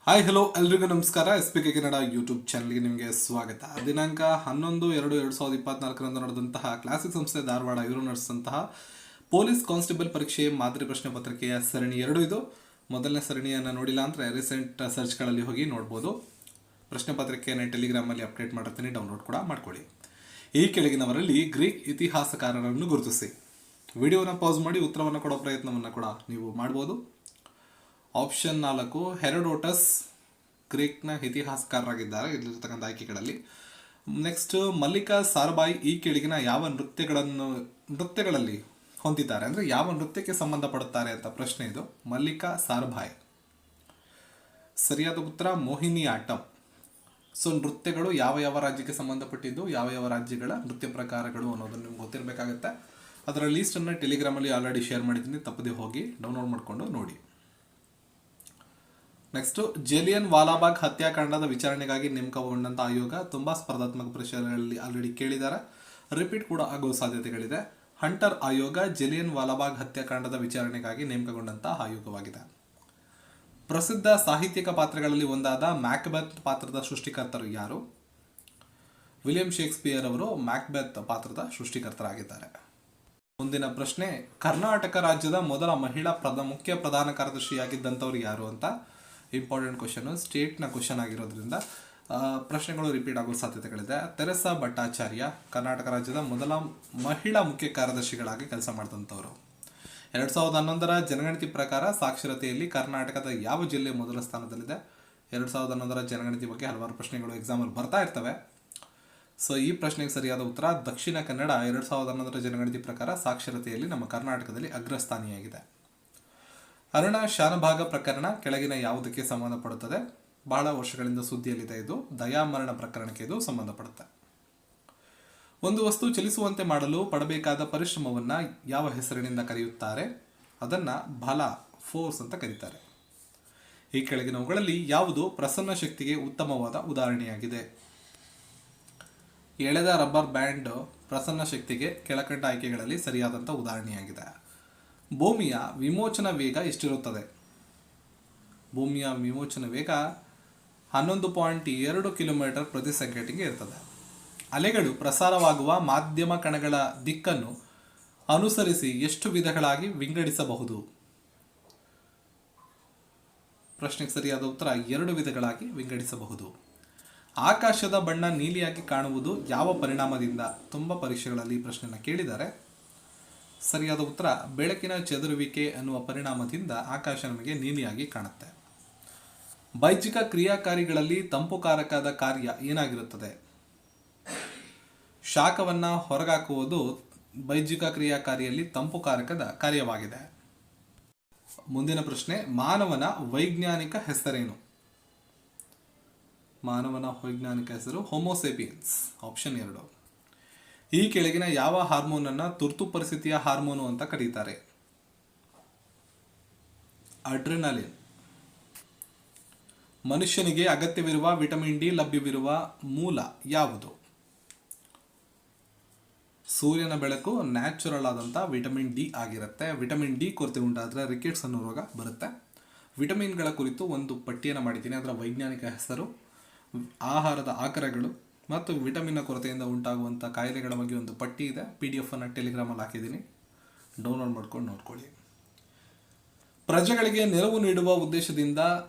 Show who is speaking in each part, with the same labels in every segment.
Speaker 1: Hi hello ಎಲ್ರಿಗೂ ನಮಸ್ಕಾರ. SPK Kannada YouTube ಚಾನಲ್ಗೆ ನಿಮಗೆ ಸ್ವಾಗತ. ದಿನಾಂಕ 11/2/2024 ನಡೆದಂತಹ ಕ್ಲಾಸಿಕ್ ಸಂಸ್ಥೆ ಧಾರವಾಡ ಇವರು ನಡೆಸಿದಂತಹ ಪೊಲೀಸ್ ಕಾನ್ಸ್ಟೇಬಲ್ ಪರೀಕ್ಷೆ ಮಾದರಿ ಪ್ರಶ್ನೆ ಪತ್ರಿಕೆಯ ಸರಣಿ 2 ಇದು. ಮೊದಲನೇ ಸರಣಿಯನ್ನು ನೋಡಿಲ್ಲ ಅಂದರೆ ರೀಸೆಂಟ್ ಸರ್ಚ್ಗಳಲ್ಲಿ ಹೋಗಿ ನೋಡ್ಬೋದು. ಪ್ರಶ್ನೆ ಪತ್ರಿಕೆಯನ್ನು ಟೆಲಿಗ್ರಾಮಲ್ಲಿ ಅಪ್ಡೇಟ್ ಮಾಡಿರ್ತೀನಿ, ಡೌನ್ಲೋಡ್ ಕೂಡ ಮಾಡ್ಕೊಳ್ಳಿ. ಈ ಕೆಳಗಿನವರಲ್ಲಿ ಗ್ರೀಕ್ ಇತಿಹಾಸಕಾರರನ್ನು ಗುರುತಿಸಿ. ವಿಡಿಯೋನ ಪಾಸ್ ಮಾಡಿ ಉತ್ತರವನ್ನು ಕೊಡೋ ಪ್ರಯತ್ನವನ್ನು ಕೂಡ ನೀವು ಮಾಡ್ಬೋದು. ಆಪ್ಷನ್ 4 ಹೆರೋಡೋಟಸ್ ಗ್ರೀಕ್ನ ಇತಿಹಾಸಕಾರರಾಗಿದ್ದಾರೆ ಇಲ್ಲಿರ್ತಕ್ಕಂಥ ಆಯ್ಕೆಗಳಲ್ಲಿ. ನೆಕ್ಸ್ಟ್ ಮಲ್ಲಿಕಾ ಸಾರಾಭಾಯಿ ಈ ಕೆಳಗಿನ ಯಾವ ನೃತ್ಯಗಳಲ್ಲಿ ಹೊಂದಿದ್ದಾರೆ, ಅಂದರೆ ಯಾವ ನೃತ್ಯಕ್ಕೆ ಸಂಬಂಧಪಡುತ್ತಾರೆ ಅಂತ ಪ್ರಶ್ನೆ ಇದು. ಮಲ್ಲಿಕಾ ಸಾರಾಭಾಯಿ. ಸರಿಯಾದ ಉತ್ತರ ಮೋಹಿನಿ ಆಟಂ. ಸೊ ನೃತ್ಯಗಳು ಯಾವ ಯಾವ ರಾಜ್ಯಕ್ಕೆ ಸಂಬಂಧಪಟ್ಟಿದ್ದು, ಯಾವ ಯಾವ ರಾಜ್ಯಗಳ ನೃತ್ಯ ಪ್ರಕಾರಗಳು ಅನ್ನೋದನ್ನು ನಿಮ್ಗೆ ಗೊತ್ತಿರಬೇಕಾಗುತ್ತೆ. ಅದರ ಲೀಸ್ಟನ್ನು ಟೆಲಿಗ್ರಾಮಲ್ಲಿ ಆಲ್ರೆಡಿ ಶೇರ್ ಮಾಡಿದ್ದೀನಿ, ತಪ್ಪದೆ ಹೋಗಿ ಡೌನ್ಲೋಡ್ ಮಾಡಿಕೊಂಡು ನೋಡಿ. ನೆಕ್ಸ್ಟ್ ಜಲಿಯನ್ ವಾಲಾಬಾಗ್ ಹತ್ಯಾಕಾಂಡದ ವಿಚಾರಣೆಗಾಗಿ ನೇಮಕಗೊಂಡಂಥ ಆಯೋಗ. ತುಂಬ ಸ್ಪರ್ಧಾತ್ಮಕ ಪರೀಕ್ಷೆಗಳಲ್ಲಿ ಆಲ್ರೆಡಿ ಕೇಳಿದ್ದಾರೆ, ರಿಪೀಟ್ ಕೂಡ ಆಗೋ ಸಾಧ್ಯತೆಗಳಿದೆ. ಹಂಟರ್ ಆಯೋಗ ಜಲಿಯನ್ ವಾಲಾಬಾಗ್ ಹತ್ಯಾಕಾಂಡದ ವಿಚಾರಣೆಗಾಗಿ ನೇಮಕಗೊಂಡಂಥ ಆಯೋಗವಾಗಿದೆ. ಪ್ರಸಿದ್ಧ ಸಾಹಿತ್ಯಿಕ ಪಾತ್ರಗಳಲ್ಲಿ ಒಂದಾದ ಮ್ಯಾಕ್ಬೆತ್ ಪಾತ್ರದ ಸೃಷ್ಟಿಕರ್ತರು ಯಾರು? ವಿಲಿಯಂ ಶೇಕ್ಸ್ಪಿಯರ್ ಅವರು ಮ್ಯಾಕ್ಬೆತ್ ಪಾತ್ರದ ಸೃಷ್ಟಿಕರ್ತರಾಗಿದ್ದಾರೆ. ಮುಂದಿನ ಪ್ರಶ್ನೆ, ಕರ್ನಾಟಕ ರಾಜ್ಯದ ಮೊದಲ ಮಹಿಳಾ ಮುಖ್ಯ ಪ್ರಧಾನ ಕಾರ್ಯದರ್ಶಿಯಾಗಿದ್ದಂಥವ್ರು ಯಾರು ಅಂತ ಇಂಪಾರ್ಟೆಂಟ್ ಕ್ವಶನ್, ಸ್ಟೇಟ್ನ ಕ್ವಶನ್ ಆಗಿರೋದ್ರಿಂದ ಪ್ರಶ್ನೆಗಳು ರಿಪೀಟ್ ಆಗೋ ಸಾಧ್ಯತೆಗಳಿದೆ. ತೆರೆಸಾ ಭಟ್ಟಾಚಾರ್ಯ ಕರ್ನಾಟಕ ರಾಜ್ಯದ ಮೊದಲ ಮಹಿಳಾ ಮುಖ್ಯ ಕಾರ್ಯದರ್ಶಿಗಳಾಗಿ ಕೆಲಸ ಮಾಡಿದಂಥವ್ರು. 2011ರ ಜನಗಣತಿ ಪ್ರಕಾರ ಸಾಕ್ಷರತೆಯಲ್ಲಿ ಕರ್ನಾಟಕದ ಯಾವ ಜಿಲ್ಲೆ ಮೊದಲ ಸ್ಥಾನದಲ್ಲಿದೆ? 2011ರ ಜನಗಣತಿ ಬಗ್ಗೆ ಹಲವಾರು ಪ್ರಶ್ನೆಗಳು ಎಕ್ಸಾಮಲ್ಲಿ ಬರ್ತಾ ಇರ್ತವೆ. ಸೊ ಈ ಪ್ರಶ್ನೆಗೆ ಸರಿಯಾದ ಉತ್ತರ ದಕ್ಷಿಣ ಕನ್ನಡ 2011ರ ಜನಗಣತಿ ಪ್ರಕಾರ ಸಾಕ್ಷರತೆಯಲ್ಲಿ ನಮ್ಮ ಕರ್ನಾಟಕದಲ್ಲಿ ಅಗ್ರಸ್ಥಾನಿಯಾಗಿದೆ. ಅರುಣ ಶಾನಭಾಗ ಪ್ರಕರಣ ಕೆಳಗಿನ ಯಾವುದಕ್ಕೆ ಸಂಬಂಧಪಡುತ್ತದೆ? ಬಹಳ ವರ್ಷಗಳಿಂದ ಸುದ್ದಿಯಲ್ಲಿದೆ ಇದು. ದಯಾಮರಣ ಪ್ರಕರಣಕ್ಕೆ ಇದು ಸಂಬಂಧಪಡುತ್ತೆ. ಒಂದು ವಸ್ತು ಚಲಿಸುವಂತೆ ಮಾಡಲು ಪಡಬೇಕಾದ ಪರಿಶ್ರಮವನ್ನು ಯಾವ ಹೆಸರಿನಿಂದ ಕರೆಯುತ್ತಾರೆ? ಅದನ್ನು ಬಲ, ಫೋರ್ಸ್ ಅಂತ ಕರೀತಾರೆ. ಈ ಕೆಳಗಿನವುಗಳಲ್ಲಿ ಯಾವುದು ಪ್ರಸನ್ನ ಶಕ್ತಿಗೆ ಉತ್ತಮವಾದ ಉದಾಹರಣೆಯಾಗಿದೆ? ಎಳೆದ ರಬ್ಬರ್ ಬ್ಯಾಂಡ್ ಪ್ರಸನ್ನ ಶಕ್ತಿಗೆ ಕೆಳಕಂಡ ಆಯ್ಕೆಗಳಲ್ಲಿ ಸರಿಯಾದಂಥ ಉದಾಹರಣೆಯಾಗಿದೆ. ಭೂಮಿಯ ವಿಮೋಚನಾ ವೇಗ ಎಷ್ಟಿರುತ್ತದೆ? ಭೂಮಿಯ ವಿಮೋಚನಾ ವೇಗ 11.2 ಕಿಲೋಮೀಟರ್ ಪ್ರತಿ ಸೆಕೆಂಡಿಗೆ ಇರ್ತದೆ. ಅಲೆಗಳು ಪ್ರಸಾರವಾಗುವ ಮಾಧ್ಯಮ ಕಣಗಳ ದಿಕ್ಕನ್ನು ಅನುಸರಿಸಿ ಎಷ್ಟು ವಿಧಗಳಾಗಿ ವಿಂಗಡಿಸಬಹುದು? ಪ್ರಶ್ನೆಗೆ ಸರಿಯಾದ ಉತ್ತರ 2 ವಿಧಗಳಾಗಿ ವಿಂಗಡಿಸಬಹುದು. ಆಕಾಶದ ಬಣ್ಣ ನೀಲಿಯಾಗಿ ಕಾಣುವುದು ಯಾವ ಪರಿಣಾಮದಿಂದ? ತುಂಬ ಪರೀಕ್ಷೆಗಳಲ್ಲಿ ಈ ಪ್ರಶ್ನೆಯನ್ನು ಕೇಳಿದ್ದಾರೆ. ಸರಿಯಾದ ಉತ್ತರ ಬೆಳಕಿನ ಚದುರುವಿಕೆ ಅನ್ನುವ ಪರಿಣಾಮದಿಂದ ಆಕಾಶ ನಮಗೆ ನೀಲಿಯಾಗಿ ಕಾಣುತ್ತೆ. ಬೈಜಿಕ ಕ್ರಿಯಾಕಾರಿಗಳಲ್ಲಿ ತಂಪುಕಾರಕದ ಕಾರ್ಯ ಏನಾಗಿರುತ್ತದೆ? ಶಾಖವನ್ನು ಹೊರಗಾಕುವುದು ಬೈಜಿಕ ಕ್ರಿಯಾಕಾರಿಯಲ್ಲಿ ತಂಪುಕಾರಕದ ಕಾರ್ಯವಾಗಿದೆ. ಮುಂದಿನ ಪ್ರಶ್ನೆ, ಮಾನವನ ವೈಜ್ಞಾನಿಕ ಹೆಸರೇನು? ಮಾನವನ ವೈಜ್ಞಾನಿಕ ಹೆಸರು ಹೋಮೋಸೇಪಿಯನ್ಸ್. ಆಪ್ಷನ್ 2. ಈ ಕೆಳಗಿನ ಯಾವ ಹಾರ್ಮೋನನ್ನು ತುರ್ತು ಪರಿಸ್ಥಿತಿಯ ಹಾರ್ಮೋನು ಅಂತ ಕರೀತಾರೆ? ಅಡ್ರಿನಲಿನ್. ಮನುಷ್ಯನಿಗೆ ಅಗತ್ಯವಿರುವ ವಿಟಮಿನ್ ಡಿ ಲಭ್ಯವಿರುವ ಮೂಲ ಯಾವುದು? ಸೂರ್ಯನ ಬೆಳಕು ನ್ಯಾಚುರಲ್ ಆದಂಥ ವಿಟಮಿನ್ ಡಿ ಆಗಿರುತ್ತೆ. ವಿಟಮಿನ್ ಡಿ ಕೊರತೆ ಉಂಟಾದರೆ ರಿಕೆಟ್ಸ್ ಅನ್ನೋ ರೋಗ ಬರುತ್ತೆ. ವಿಟಮಿನ್ಗಳ ಕುರಿತು ಒಂದು ಪಟ್ಟಿಯನ್ನು ಮಾಡಿದ್ದೀನಿ, ಅದರ ವೈಜ್ಞಾನಿಕ ಹೆಸರು, ಆಹಾರದ ಆಕರಗಳು ಮತ್ತು ವಿಟಮಿನ್ನ ಕೊರತೆಯಿಂದ ಉಂಟಾಗುವಂಥ ಕಾಯಿಲೆಗಳ ಬಗ್ಗೆ ಒಂದು ಪಟ್ಟಿ ಇದೆ. PDF ಅನ್ನು ಟೆಲಿಗ್ರಾಮಲ್ಲಿ ಹಾಕಿದ್ದೀನಿ, ಡೌನ್ಲೋಡ್ ಮಾಡ್ಕೊಂಡು ನೋಡ್ಕೊಳ್ಳಿ. ಪ್ರಜೆಗಳಿಗೆ ನೆರವು ನೀಡುವ ಉದ್ದೇಶದಿಂದ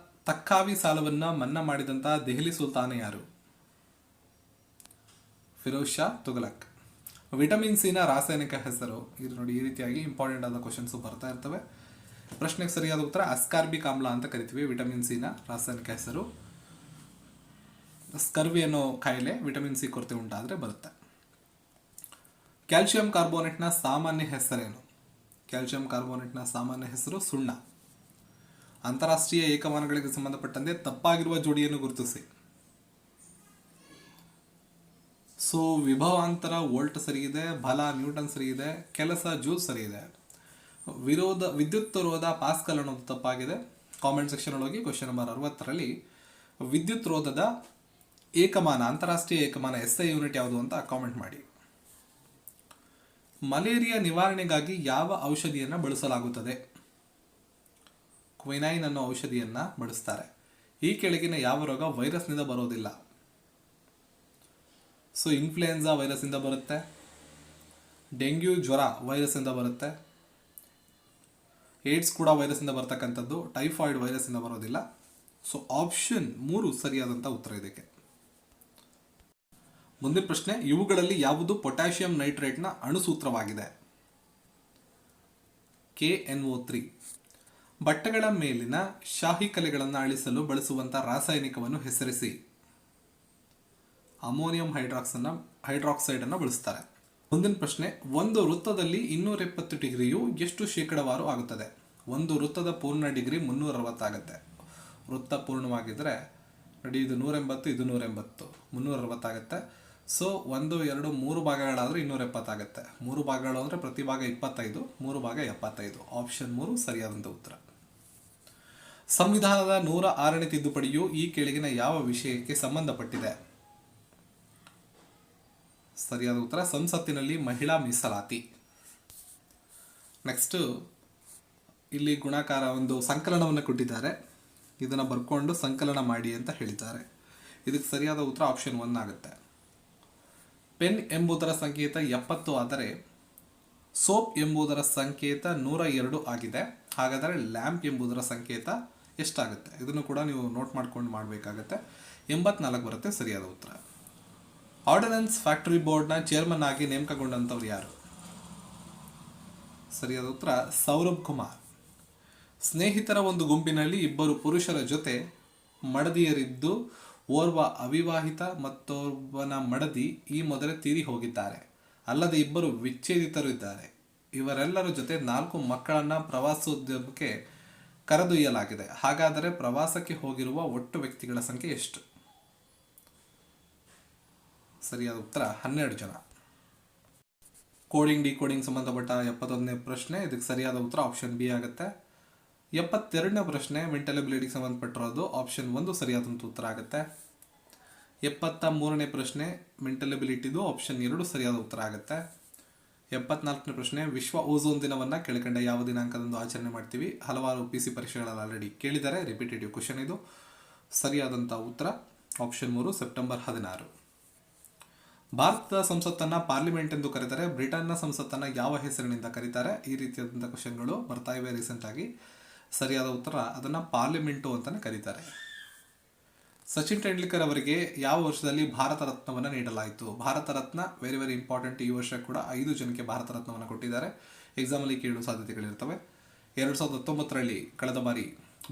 Speaker 1: ತಕ್ಕಾವಿ ಸಾಲವನ್ನು ಮನ್ನಾ ಮಾಡಿದಂಥ ದೆಹಲಿ ಸುಲ್ತಾನ ಯಾರು? ಫಿರೋಜ್ ಶಾ ತುಘಲಕ್. ವಿಟಮಿನ್ ಸಿನ ರಾಸಾಯನಿಕ ಹೆಸರು ಇದು ನೋಡಿ. ಈ ರೀತಿಯಾಗಿ ಇಂಪಾರ್ಟೆಂಟ್ ಆದ ಕ್ವಶನ್ಸು ಬರ್ತಾ ಇರ್ತವೆ. ಪ್ರಶ್ನೆಗೆ ಸರಿಯಾದ ಉತ್ತರ ಅಸ್ಕಾರ್ಬಿಕ್ ಆಮ್ಲ ಅಂತ ಕರಿತೀವಿ. ವಿಟಮಿನ್ ಸಿನ ರಾಸಾಯನಿಕ ಹೆಸರು. ಸ್ಕರ್ವಿ ಅನ್ನೋ ಕಾಯಿಲೆ ವಿಟಮಿನ್ ಸಿ ಕೊರತೆ ಉಂಟಾದರೆ ಬರುತ್ತೆ. ಕ್ಯಾಲ್ಸಿಯಂ ಕಾರ್ಬೋನೇಟ್ನ ಸಾಮಾನ್ಯ ಹೆಸರೇನು? ಕ್ಯಾಲ್ಸಿಯಂ ಕಾರ್ಬೋನೇಟ್ನ ಸಾಮಾನ್ಯ ಹೆಸರು ಸುಣ್ಣ. ಅಂತಾರಾಷ್ಟ್ರೀಯ ಏಕಮಾನಗಳಿಗೆ ಸಂಬಂಧಪಟ್ಟಂತೆ ತಪ್ಪಾಗಿರುವ ಜೋಡಿಯನ್ನು ಗುರುತಿಸಿ. ಸೊ ವಿಭವಾಂತರ ವೋಲ್ಟ್ ಸರಿಯಿದೆ, ಬಲ ನ್ಯೂಟನ್ ಸರಿಯಿದೆ, ಕೆಲಸ ಜೂಲ್ ಸರಿಯಿದೆ. ವಿದ್ಯುತ್ ರೋಧ ಪಾಸ್ಕಲ್ ಅನ್ನೋದು ತಪ್ಪಾಗಿದೆ. ಕಾಮೆಂಟ್ ಸೆಕ್ಷನ್ ಒಳಗೆ ಕ್ವಶನ್ ನಂಬರ್ 60ರಲ್ಲಿ ವಿದ್ಯುತ್ ರೋಧದ ಏಕಮಾನ, ಅಂತಾರಾಷ್ಟ್ರೀಯ ಏಕಮಾನ SI ಯೂನಿಟ್ ಯಾವುದು ಅಂತ ಕಾಮೆಂಟ್ ಮಾಡಿ. ಮಲೇರಿಯಾ ನಿವಾರಣೆಗಾಗಿ ಯಾವ ಔಷಧಿಯನ್ನು ಬಳಸಲಾಗುತ್ತದೆ? ಕ್ವಿನೈನ್ ಅನ್ನೋ ಔಷಧಿಯನ್ನು ಬಳಸ್ತಾರೆ. ಈ ಕೆಳಗಿನ ಯಾವ ರೋಗ ವೈರಸ್ನಿಂದ ಬರೋದಿಲ್ಲ? ಸೊ ಇನ್ಫ್ಲೂಯೆನ್ಸಾ ವೈರಸ್ಸಿಂದ ಬರುತ್ತೆ, ಡೆಂಗ್ಯೂ ಜ್ವರ ವೈರಸ್ಸಿಂದ ಬರುತ್ತೆ, ಏಡ್ಸ್ ಕೂಡ ವೈರಸ್ಸಿಂದ ಬರ್ತಕ್ಕಂಥದ್ದು, ಟೈಫಾಯ್ಡ್ ವೈರಸ್ಸಿಂದ ಬರೋದಿಲ್ಲ. ಸೊ ಆಪ್ಷನ್ 3 ಸರಿಯಾದಂಥ ಉತ್ತರ ಇದಕ್ಕೆ. ಮುಂದಿನ ಪ್ರಶ್ನೆ, ಇವುಗಳಲ್ಲಿ ಯಾವುದು ಪೊಟ್ಯಾಷಿಯಂ ನೈಟ್ರೇಟ್ನ ಅಣುಸೂತ್ರವಾಗಿದೆ? KNO3. ಬಟ್ಟೆಗಳ ಮೇಲಿನ ಶಾಹಿ ಕಲೆಗಳನ್ನು ಅಳಿಸಲು ಬಳಸುವಂಥ ರಾಸಾಯನಿಕವನ್ನು ಹೆಸರಿಸಿ. ಅಮೋನಿಯಂ ಹೈಡ್ರಾಕ್ಸೈಡನ್ನು ಬಳಸ್ತಾರೆ. ಮುಂದಿನ ಪ್ರಶ್ನೆ, ಒಂದು ವೃತ್ತದಲ್ಲಿ 270 ಡಿಗ್ರಿಯು ಎಷ್ಟು ಶೇಕಡಾವಾರು ಆಗುತ್ತದೆ? ಒಂದು ವೃತ್ತದ ಪೂರ್ಣ ಡಿಗ್ರಿ 360 ಆಗುತ್ತೆ. ವೃತ್ತ ಪೂರ್ಣವಾಗಿದ್ದರೆ ನೋಡಿ, ಇದು 180, ಇದು 180, 360 ಆಗುತ್ತೆ. ಸೊ 1, 2, 3 ಭಾಗಗಳಾದರೆ 270 ಆಗುತ್ತೆ. 3 ಭಾಗಗಳು ಅಂದರೆ ಪ್ರತಿ ಭಾಗ 25, 3 ಭಾಗ 75. ಆಪ್ಷನ್ 3 ಸರಿಯಾದಂಥ ಉತ್ತರ. ಸಂವಿಧಾನದ 106ನೇ ತಿದ್ದುಪಡಿಯು ಈ ಕೆಳಗಿನ ಯಾವ ವಿಷಯಕ್ಕೆ ಸಂಬಂಧಪಟ್ಟಿದೆ? ಸರಿಯಾದ ಉತ್ತರ ಸಂಸತ್ತಿನಲ್ಲಿ ಮಹಿಳಾ ಮೀಸಲಾತಿ. ನೆಕ್ಸ್ಟ್, ಇಲ್ಲಿ ಗುಣಾಕಾರ ಒಂದು ಸಂಕಲನವನ್ನು ಕೊಟ್ಟಿದ್ದಾರೆ, ಇದನ್ನು ಬರ್ಕೊಂಡು ಸಂಕಲನ ಮಾಡಿ ಅಂತ ಹೇಳಿದ್ದಾರೆ. ಇದಕ್ಕೆ ಸರಿಯಾದ ಉತ್ತರ ಆಪ್ಷನ್ 1 ಆಗುತ್ತೆ. ಪೆನ್ ಎಂಬುದರ ಸಂಕೇತ 70 ಆದರೆ ಸೋಪ್ ಎಂಬುದರ ಸಂಕೇತ 102 ಆಗಿದೆ. ಹಾಗಾದರೆ ಲ್ಯಾಂಪ್ ಎಂಬುದರ ಸಂಕೇತ ಎಷ್ಟಾಗುತ್ತೆ? ಇದನ್ನು ಕೂಡ ನೀವು ನೋಟ್ ಮಾಡ್ಕೊಂಡು ಮಾಡಬೇಕಾಗತ್ತೆ. 84 ಬರುತ್ತೆ ಸರಿಯಾದ ಉತ್ತರ. ಆರ್ಡಿನೆನ್ಸ್ ಫ್ಯಾಕ್ಟರಿ ಬೋರ್ಡ್ನ ಚೇರ್ಮನ್ ಆಗಿ ನೇಮಕಗೊಂಡಂಥವ್ರು ಯಾರು? ಸರಿಯಾದ ಉತ್ತರ ಸೌರಭ್ ಕುಮಾರ್. ಸ್ನೇಹಿತರ ಒಂದು ಗುಂಪಿನಲ್ಲಿ 2 ಪುರುಷರ ಜೊತೆ ಮಡದಿಯರಿದ್ದು ಓರ್ವ ಅವಿವಾಹಿತ ಮತ್ತೊಬ್ಬನ ಮಡದಿ ಈ ಮೊದಲೇ ತೀರಿ ಹೋಗಿದ್ದಾರೆ. ಅಲ್ಲದೆ 2 ವಿಚ್ಛೇದಿತರು ಇದ್ದಾರೆ. ಇವರೆಲ್ಲರ ಜೊತೆ 4 ಮಕ್ಕಳನ್ನು ಪ್ರವಾಸೋದ್ಯಮಕ್ಕೆ ಕರೆದೊಯ್ಯಲಾಗಿದೆ. ಹಾಗಾದರೆ ಪ್ರವಾಸಕ್ಕೆ ಹೋಗಿರುವ ಒಟ್ಟು ವ್ಯಕ್ತಿಗಳ ಸಂಖ್ಯೆ ಎಷ್ಟು? ಸರಿಯಾದ ಉತ್ತರ 12 ಜನ. ಕೋಡಿಂಗ್ ಡಿಕೋಡಿಂಗ್ ಸಂಬಂಧಪಟ್ಟ 71ನೇ ಪ್ರಶ್ನೆ, ಇದಕ್ಕೆ ಸರಿಯಾದ ಉತ್ತರ ಆಪ್ಷನ್ ಬಿ ಆಗುತ್ತೆ. 72ನೇ ಪ್ರಶ್ನೆ ಮೆಂಟಲ್ ಎಬಿಲಿಟಿಗೆ ಸಂಬಂಧಪಟ್ಟಿರೋದು, ಆಪ್ಷನ್ 1 ಸರಿಯಾದಂಥ ಉತ್ತರ ಆಗುತ್ತೆ. 73ನೇ ಪ್ರಶ್ನೆ ಮೆಂಟಲ್ ಎಬಿಲಿಟಿದು, ಆಪ್ಷನ್ 2 ಸರಿಯಾದ ಉತ್ತರ ಆಗುತ್ತೆ. 74ನೇ ಪ್ರಶ್ನೆ, ವಿಶ್ವ ಓಝೋನ್ ದಿನವನ್ನು ಕೆಳಕಂಡ ಯಾವ ದಿನಾಂಕದಂದು ಆಚರಣೆ ಮಾಡ್ತೀವಿ? ಹಲವಾರು PC ಪರೀಕ್ಷೆಗಳಲ್ಲಿ ಆಲ್ರೆಡಿ ಕೇಳಿದ್ದಾರೆ, ರಿಪಿಟೇಟಿವ್ ಕ್ವಶನ್ ಇದು. ಸರಿಯಾದಂಥ ಉತ್ತರ ಆಪ್ಷನ್ 3 ಸೆಪ್ಟೆಂಬರ್ 16. ಭಾರತದ ಸಂಸತ್ತನ್ನು ಪಾರ್ಲಿಮೆಂಟ್ ಎಂದು ಕರೀತಾರೆ. ಬ್ರಿಟನ್ನ ಸಂಸತ್ತನ್ನು ಯಾವ ಹೆಸರಿನಿಂದ ಕರೀತಾರೆ? ಈ ರೀತಿಯಾದಂಥ ಕ್ವಶನ್ಗಳು ಬರ್ತಾ ಇವೆ ರೀಸೆಂಟಾಗಿ. ಸರಿಯಾದ ಉತ್ತರ ಅದನ್ನು ಪಾರ್ಲಿಮೆಂಟು ಅಂತಲೇ ಕರೀತಾರೆ. ಸಚಿನ್ ತೆಂಡೂಲ್ಕರ್ ಅವರಿಗೆ ಯಾವ ವರ್ಷದಲ್ಲಿ ಭಾರತ ರತ್ನವನ್ನು ನೀಡಲಾಯಿತು? Bharat Ratna very very important. ಈ ವರ್ಷ ಕೂಡ 5 ಜನಕ್ಕೆ ಭಾರತ ರತ್ನವನ್ನು ಕೊಟ್ಟಿದ್ದಾರೆ. ಎಕ್ಸಾಮಲ್ಲಿ ಕೇಳುವ ಸಾಧ್ಯತೆಗಳಿರ್ತವೆ. 2019ರಲ್ಲಿ ಕಳೆದ ಬಾರಿ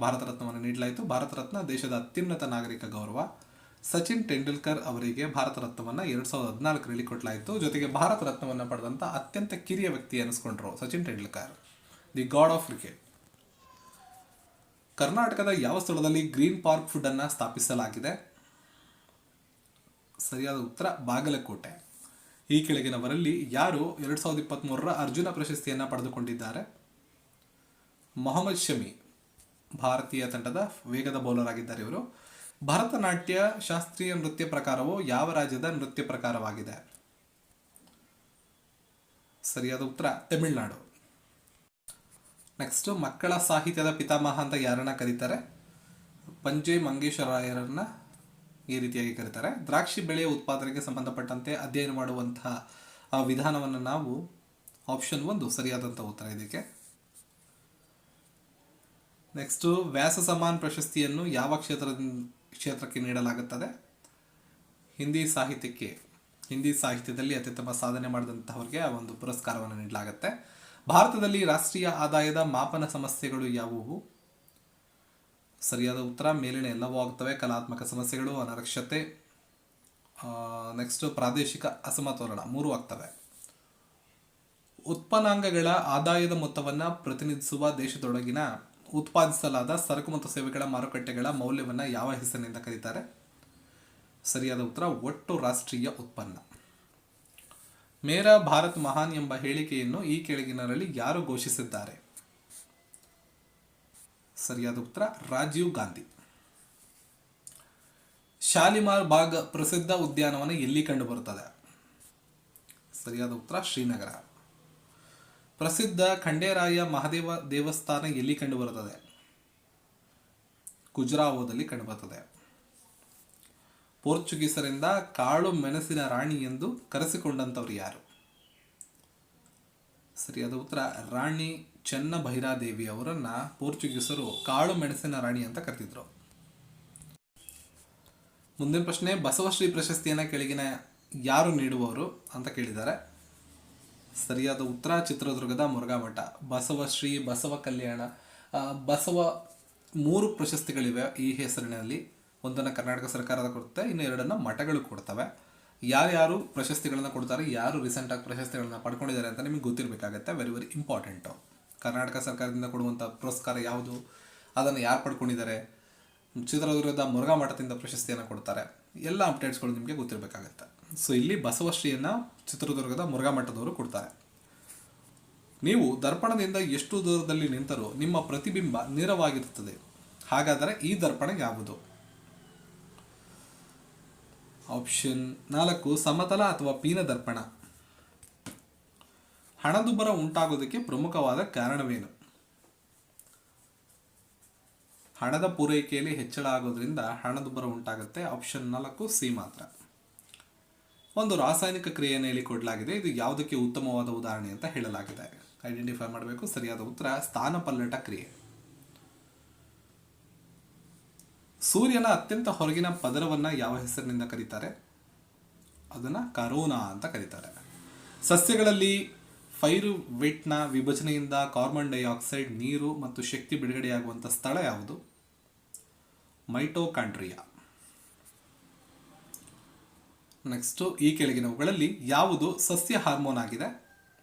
Speaker 1: ಭಾರತ ರತ್ನವನ್ನು ನೀಡಲಾಯಿತು. ಭಾರತ ರತ್ನ ದೇಶದ ಅತ್ಯುನ್ನತ ನಾಗರಿಕ ಗೌರವ. ಸಚಿನ್ ತೆಂಡೂಲ್ಕರ್ ಅವರಿಗೆ ಭಾರತ ರತ್ನವನ್ನು 2014ರಲ್ಲಿ ಕೊಡಲಾಯಿತು. ಜೊತೆಗೆ ಭಾರತ ರತ್ನವನ್ನು ಪಡೆದಂಥ ಅತ್ಯಂತ ಕಿರಿಯ ವ್ಯಕ್ತಿ ಅನಿಸ್ಕೊಂಡ್ರು Sachin Tendulkar, the god of cricket. ಕರ್ನಾಟಕದ ಯಾವ ಸ್ಥಳದಲ್ಲಿ ಗ್ರೀನ್ ಪಾರ್ಕ್ ಫುಡ್ ಅನ್ನು ಸ್ಥಾಪಿಸಲಾಗಿದೆ? ಸರಿಯಾದ ಉತ್ತರ ಬಾಗಲಕೋಟೆ. ಈ ಕೆಳಗಿನವರಲ್ಲಿ ಯಾರು 2023ರ ಅರ್ಜುನ ಪ್ರಶಸ್ತಿಯನ್ನು ಪಡೆದುಕೊಂಡಿದ್ದಾರೆ? ಮೊಹಮ್ಮದ್ ಶಮಿ, ಭಾರತೀಯ ತಂಡದ ವೇಗದ ಬೌಲರ್ ಆಗಿದ್ದಾರೆ ಇವರು. ಭರತನಾಟ್ಯ ಶಾಸ್ತ್ರೀಯ ನೃತ್ಯ ಪ್ರಕಾರವು ಯಾವ ರಾಜ್ಯದ ನೃತ್ಯ ಪ್ರಕಾರವಾಗಿದೆ? ಸರಿಯಾದ ಉತ್ತರ ತಮಿಳುನಾಡು. ನೆಕ್ಸ್ಟ್, ಮಕ್ಕಳ ಸಾಹಿತ್ಯದ ಪಿತಾಮಹ ಅಂತ ಯಾರನ್ನ ಕರೀತಾರೆ? ಪಂಜೆ ಮಂಗೇಶರಾಯರನ್ನ ಈ ರೀತಿಯಾಗಿ ಕರೀತಾರೆ. ದ್ರಾಕ್ಷಿ ಬೆಳೆಯ ಉತ್ಪಾದನೆಗೆ ಸಂಬಂಧಪಟ್ಟಂತೆ ಅಧ್ಯಯನ ಮಾಡುವಂತಹ ಆ ವಿಧಾನವನ್ನು ನಾವು ಆಪ್ಷನ್ 1 ಸರಿಯಾದಂಥ ಉತ್ತರ ಇದಕ್ಕೆ. ನೆಕ್ಸ್ಟು, ವ್ಯಾಸ ಸಮಾನ್ ಪ್ರಶಸ್ತಿಯನ್ನು ಯಾವ ಕ್ಷೇತ್ರಕ್ಕೆ ನೀಡಲಾಗುತ್ತದೆ? ಹಿಂದಿ ಸಾಹಿತ್ಯದಲ್ಲಿ ಅತ್ಯುತ್ತಮ ಸಾಧನೆ ಮಾಡಿದಂತಹವರಿಗೆ ಆ ಒಂದು ಪುರಸ್ಕಾರವನ್ನು ನೀಡಲಾಗುತ್ತೆ. ಭಾರತದಲ್ಲಿ ರಾಷ್ಟ್ರೀಯ ಆದಾಯದ ಮಾಪನ ಸಮಸ್ಯೆಗಳು ಯಾವುವು? ಸರಿಯಾದ ಉತ್ತರ ಮೇಲಿನ ಎಲ್ಲವೂ ಆಗ್ತವೆ. ಕಲಾತ್ಮಕ ಸಮಸ್ಯೆಗಳು, ಅನಕ್ಷರತೆ, ನೆಕ್ಸ್ಟ್ ಪ್ರಾದೇಶಿಕ ಅಸಮತೋಲನ 3 ಆಗ್ತವೆ. ಉತ್ಪನ್ನಾಂಗಗಳ ಆದಾಯದ ಮೊತ್ತವನ್ನು ಪ್ರತಿನಿಧಿಸುವ ದೇಶದೊಳಗಿನ ಉತ್ಪಾದಿಸಲಾದ ಸರಕು ಮತ್ತು ಸೇವೆಗಳ ಮಾರುಕಟ್ಟೆಗಳ ಮೌಲ್ಯವನ್ನು ಯಾವ ಹೆಸರಿನಿಂದ ಕರೀತಾರೆ? ಸರಿಯಾದ ಉತ್ತರ ಒಟ್ಟು ರಾಷ್ಟ್ರೀಯ ಉತ್ಪನ್ನ. ಮೇರಾ ಭಾರತ್ ಮಹಾನ್ ಎಂಬ ಹೇಳಿಕೆಯನ್ನು ಈ ಕೆಳಗಿನರಲ್ಲಿ ಯಾರು ಘೋಷಿಸಿದ್ದಾರೆ? ಸರಿಯಾದ ಉತ್ತರ ರಾಜೀವ್ ಗಾಂಧಿ. ಶಾಲಿಮಾರ್ ಬಾಗ್ ಪ್ರಸಿದ್ಧ ಉದ್ಯಾನವನ ಎಲ್ಲಿ ಕಂಡುಬರುತ್ತದೆ? ಸರಿಯಾದ ಉತ್ತರ ಶ್ರೀನಗರ. ಪ್ರಸಿದ್ಧ ಖಂಡೇರಾಯ ಮಹಾದೇವ ದೇವಸ್ಥಾನ ಎಲ್ಲಿ ಕಂಡುಬರುತ್ತದೆ? ಖುಜುರಾಹೋದಲ್ಲಿ ಕಂಡುಬರುತ್ತದೆ. ಪೋರ್ಚುಗೀಸರಿಂದ ಕಾಳು ಮೆಣಸಿನ ರಾಣಿ ಎಂದು ಕರೆಸಿಕೊಂಡಂಥವ್ರು ಯಾರು? ಸರಿಯಾದ ಉತ್ತರ ರಾಣಿ ಚೆನ್ನಭೈರಾದೇವಿ ಅವರನ್ನ ಪೋರ್ಚುಗೀಸರು ಕಾಳು ಮೆಣಸಿನ ರಾಣಿ ಅಂತ ಕರೆದಿದ್ರು. ಮುಂದಿನ ಪ್ರಶ್ನೆ, ಬಸವಶ್ರೀ ಪ್ರಶಸ್ತಿಯನ್ನು ಕೆಳಗಿನ ಯಾರು ನೀಡುವವರು ಅಂತ ಕೇಳಿದ್ದಾರೆ. ಸರಿಯಾದ ಉತ್ತರ ಚಿತ್ರದುರ್ಗದ ಮುರುಘಾ ಮಠ. ಬಸವಶ್ರೀ, ಬಸವ ಕಲ್ಯಾಣ, ಬಸವ 3 ಪ್ರಶಸ್ತಿಗಳಿವೆ ಈ ಹೆಸರಿನಲ್ಲಿ. ಒಂದನ್ನು ಕರ್ನಾಟಕ ಸರ್ಕಾರದ ಕೊಡುತ್ತೆ, ಇನ್ನು 2 ಮಠಗಳು ಕೊಡ್ತವೆ. ಯಾರ್ಯಾರು ಪ್ರಶಸ್ತಿಗಳನ್ನು ಕೊಡ್ತಾರೆ, ಯಾರು ರೀಸೆಂಟಾಗಿ ಪ್ರಶಸ್ತಿಗಳನ್ನ ಪಡ್ಕೊಂಡಿದ್ದಾರೆ ಅಂತ ನಿಮಗೆ ಗೊತ್ತಿರಬೇಕಾಗತ್ತೆ. Very very important. ಕರ್ನಾಟಕ ಸರ್ಕಾರದಿಂದ ಕೊಡುವಂಥ ಪುರಸ್ಕಾರ ಯಾವುದು, ಅದನ್ನು ಯಾರು ಪಡ್ಕೊಂಡಿದ್ದಾರೆ, ಚಿತ್ರದುರ್ಗದ ಮುರುಘಾ ಮಠದಿಂದ ಪ್ರಶಸ್ತಿಯನ್ನು ಕೊಡ್ತಾರೆ, ಎಲ್ಲ ಅಪ್ಡೇಟ್ಸ್ಗಳು ನಿಮಗೆ ಗೊತ್ತಿರಬೇಕಾಗತ್ತೆ. ಸೊ ಇಲ್ಲಿ ಬಸವಶ್ರೀಯನ್ನು ಚಿತ್ರದುರ್ಗದ ಮುರುಘಾ ಮಠದವರು ಕೊಡ್ತಾರೆ. ನೀವು ದರ್ಪಣದಿಂದ ಎಷ್ಟು ದೂರದಲ್ಲಿ ನಿಂತರೂ ನಿಮ್ಮ ಪ್ರತಿಬಿಂಬ ನೇರವಾಗಿರುತ್ತದೆ. ಹಾಗಾದರೆ ಈ ದರ್ಪಣ ಯಾವುದು? ಆಪ್ಷನ್ 4 ಸಮತಲ ಅಥವಾ ಪೀನ ದರ್ಪಣ. ಹಣದುಬ್ಬರ ಉಂಟಾಗೋದಕ್ಕೆ ಪ್ರಮುಖವಾದ ಕಾರಣವೇನು? ಹಣದ ಪೂರೈಕೆಯಲ್ಲಿ ಹೆಚ್ಚಳ ಆಗೋದ್ರಿಂದ ಹಣದುಬ್ಬರ ಉಂಟಾಗುತ್ತೆ. ಆಪ್ಷನ್ 4 ಸಿ ಮಾತ್ರ. ಒಂದು ರಾಸಾಯನಿಕ ಕ್ರಿಯೆಯನ್ನು ಇಲ್ಲಿ ಕೊಡಲಾಗಿದೆ. ಇದು ಯಾವುದಕ್ಕೆ ಉತ್ತಮವಾದ ಉದಾಹರಣೆ ಅಂತ ಹೇಳಲಾಗಿದೆ. ಐಡೆಂಟಿಫೈ ಮಾಡಬೇಕು. ಸರಿಯಾದ ಉತ್ತರ ಸ್ಥಾನಪಲ್ಲಟ ಕ್ರಿಯೆ. ಸೂರ್ಯನ ಅತ್ಯಂತ ಹೊರಗಿನ ಪದರವನ್ನು ಯಾವ ಹೆಸರಿನಿಂದ ಕರೀತಾರೆ? ಅದನ್ನು ಕರೋನಾ ಅಂತ ಕರೀತಾರೆ. ಸಸ್ಯಗಳಲ್ಲಿ ಫೈರುವೇಟ್ನ ವಿಭಜನೆಯಿಂದ ಕಾರ್ಬನ್ ಡೈಆಕ್ಸೈಡ್, ನೀರು ಮತ್ತು ಶಕ್ತಿ ಬಿಡುಗಡೆಯಾಗುವಂಥ ಸ್ಥಳ ಯಾವುದು? ಮೈಟೋಕಾಂಡ್ರಿಯಾ. ನೆಕ್ಸ್ಟು, ಈ ಕೆಳಗಿನವುಗಳಲ್ಲಿ ಯಾವುದು ಸಸ್ಯ ಹಾರ್ಮೋನ್ ಆಗಿದೆ?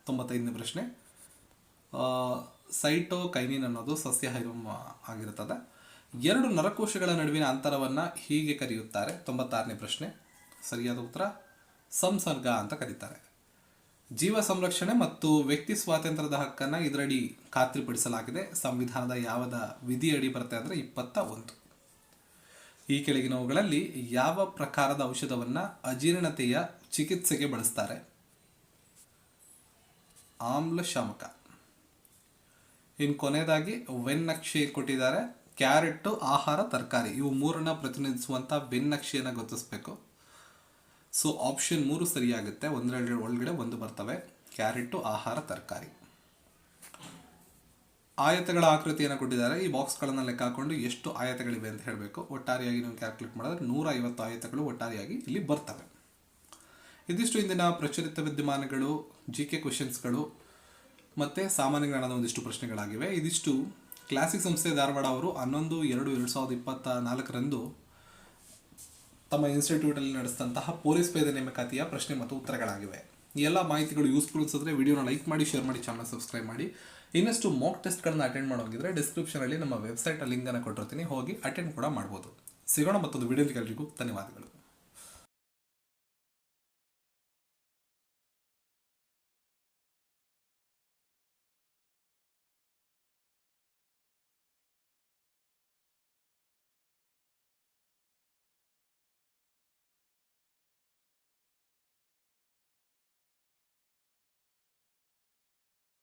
Speaker 1: 95ನೇ ಪ್ರಶ್ನೆ. ಸೈಟೋಕೈನಿನ್ ಅನ್ನೋದು ಸಸ್ಯ ಹಾರ್ಮೋನ್ ಆಗಿರುತ್ತದೆ. 2 ನರಕೋಶಗಳ ನಡುವಿನ ಅಂತರವನ್ನು ಹೀಗೆ ಕರೆಯುತ್ತಾರೆ? 96ನೇ ಪ್ರಶ್ನೆ. ಸರಿಯಾದ ಉತ್ತರ ಸಂಸರ್ಗ ಅಂತ ಕರೀತಾರೆ. ಜೀವ ಸಂರಕ್ಷಣೆ ಮತ್ತು ವ್ಯಕ್ತಿ ಸ್ವಾತಂತ್ರ್ಯದ ಹಕ್ಕನ್ನು ಇದರಡಿ ಖಾತ್ರಿಪಡಿಸಲಾಗಿದೆ. ಸಂವಿಧಾನದ ಯಾವದ ವಿಧಿಯಡಿ ಬರುತ್ತೆ ಅಂದರೆ 21. ಈ ಕೆಳಗಿನವುಗಳಲ್ಲಿ ಯಾವ ಪ್ರಕಾರದ ಔಷಧವನ್ನು ಅಜೀರ್ಣತೆಯ ಚಿಕಿತ್ಸೆಗೆ ಬಳಸ್ತಾರೆ? ಆಮ್ಲಶಾಮಕ. ಇನ್ನು ಕೊನೆಯದಾಗಿ ವೆನ್ನಕ್ಷೆ ಕೊಟ್ಟಿದ್ದಾರೆ. ಕ್ಯಾರೆಟ್, ಆಹಾರ, ತರಕಾರಿ, ಇವು 3 ಪ್ರತಿನಿಧಿಸುವಂಥ ವೆನ್ನಕ್ಷೆಯನ್ನು ಗುರುತಿಸಬೇಕು. So option 3 ಸರಿಯಾಗುತ್ತೆ. 1 ಒಳಗಡೆ 1 ಬರ್ತವೆ. ಕ್ಯಾರೆಟ್, ಆಹಾರ, ತರಕಾರಿ. ಆಯತಗಳ ಆಕೃತಿಯನ್ನು ಕೊಟ್ಟಿದ್ದಾರೆ. ಈ ಬಾಕ್ಸ್ಗಳನ್ನು ಲೆಕ್ಕ ಹಾಕೊಂಡು ಎಷ್ಟು ಆಯತಗಳಿವೆ ಅಂತ ಹೇಳಬೇಕು. ಒಟ್ಟಾರೆಯಾಗಿ ನೀವು ಕ್ಯಾಲ್ಕುಲೇಟ್ ಮಾಡಿದ್ರೆ 150 ಆಯತಗಳು ಒಟ್ಟಾರೆಯಾಗಿ ಇಲ್ಲಿ ಬರ್ತವೆ. ಇದಿಷ್ಟು ಇಂದಿನ ಪ್ರಚಲಿತ ವಿದ್ಯಮಾನಗಳು, GK ಕ್ವೆಶನ್ಸ್ಗಳು ಮತ್ತು ಸಾಮಾನ್ಯ ಜ್ಞಾನದ ಒಂದಿಷ್ಟು ಪ್ರಶ್ನೆಗಳಾಗಿವೆ. ಇದಿಷ್ಟು ಕ್ಲಾಸಿಕ್ ಸಂಸ್ಥೆ ಧಾರವಾಡ ಅವರು 11/2/2024 ತಮ್ಮ ಇನ್ಸ್ಟಿಟ್ಯೂಟಲ್ಲಿ ನಡೆಸಿದಂತಹ ಪೊಲೀಸ್ ಪೇದೆ ನೇಮಕಾತಿಯ ಪ್ರಶ್ನೆ ಮತ್ತು ಉತ್ತರಗಳಾಗಿವೆ. ಈ ಎಲ್ಲ ಮಾಹಿತಿಗಳು ಯೂಸ್ಫುಲ್ ಅನ್ಸಿದ್ರೆ ವಿಡಿಯೋನ ಲೈಕ್ ಮಾಡಿ, ಶೇರ್ ಮಾಡಿ, ಚಾನಲ್ ಸಬ್ಸ್ಕ್ರೈಬ್ ಮಾಡಿ. ಇನ್ನಷ್ಟು ಮಾಕ್ ಟೆಸ್ಟ್ಗಳನ್ನ ಅಟೆಂಡ್ ಮಾಡೋಂಗಿದ್ರೆ ಡಿಸ್ಕ್ರಿಪ್ಷನಲ್ಲಿ ನಮ್ಮ ವೆಬ್ಸೈಟ್ ಲಿಂಕನ್ನು ಕೊಟ್ಟಿರ್ತೀನಿ, ಹೋಗಿ ಅಟೆಂಡ್ ಕೂಡ ಮಾಡ್ಬೋದು. ಸಿಗೋಣ ಮತ್ತೊಂದು ವಿಡಿಯೋದಲ್ಲಿ. ಎಲ್ಲರಿಗೂ ಧನ್ಯವಾದಗಳು.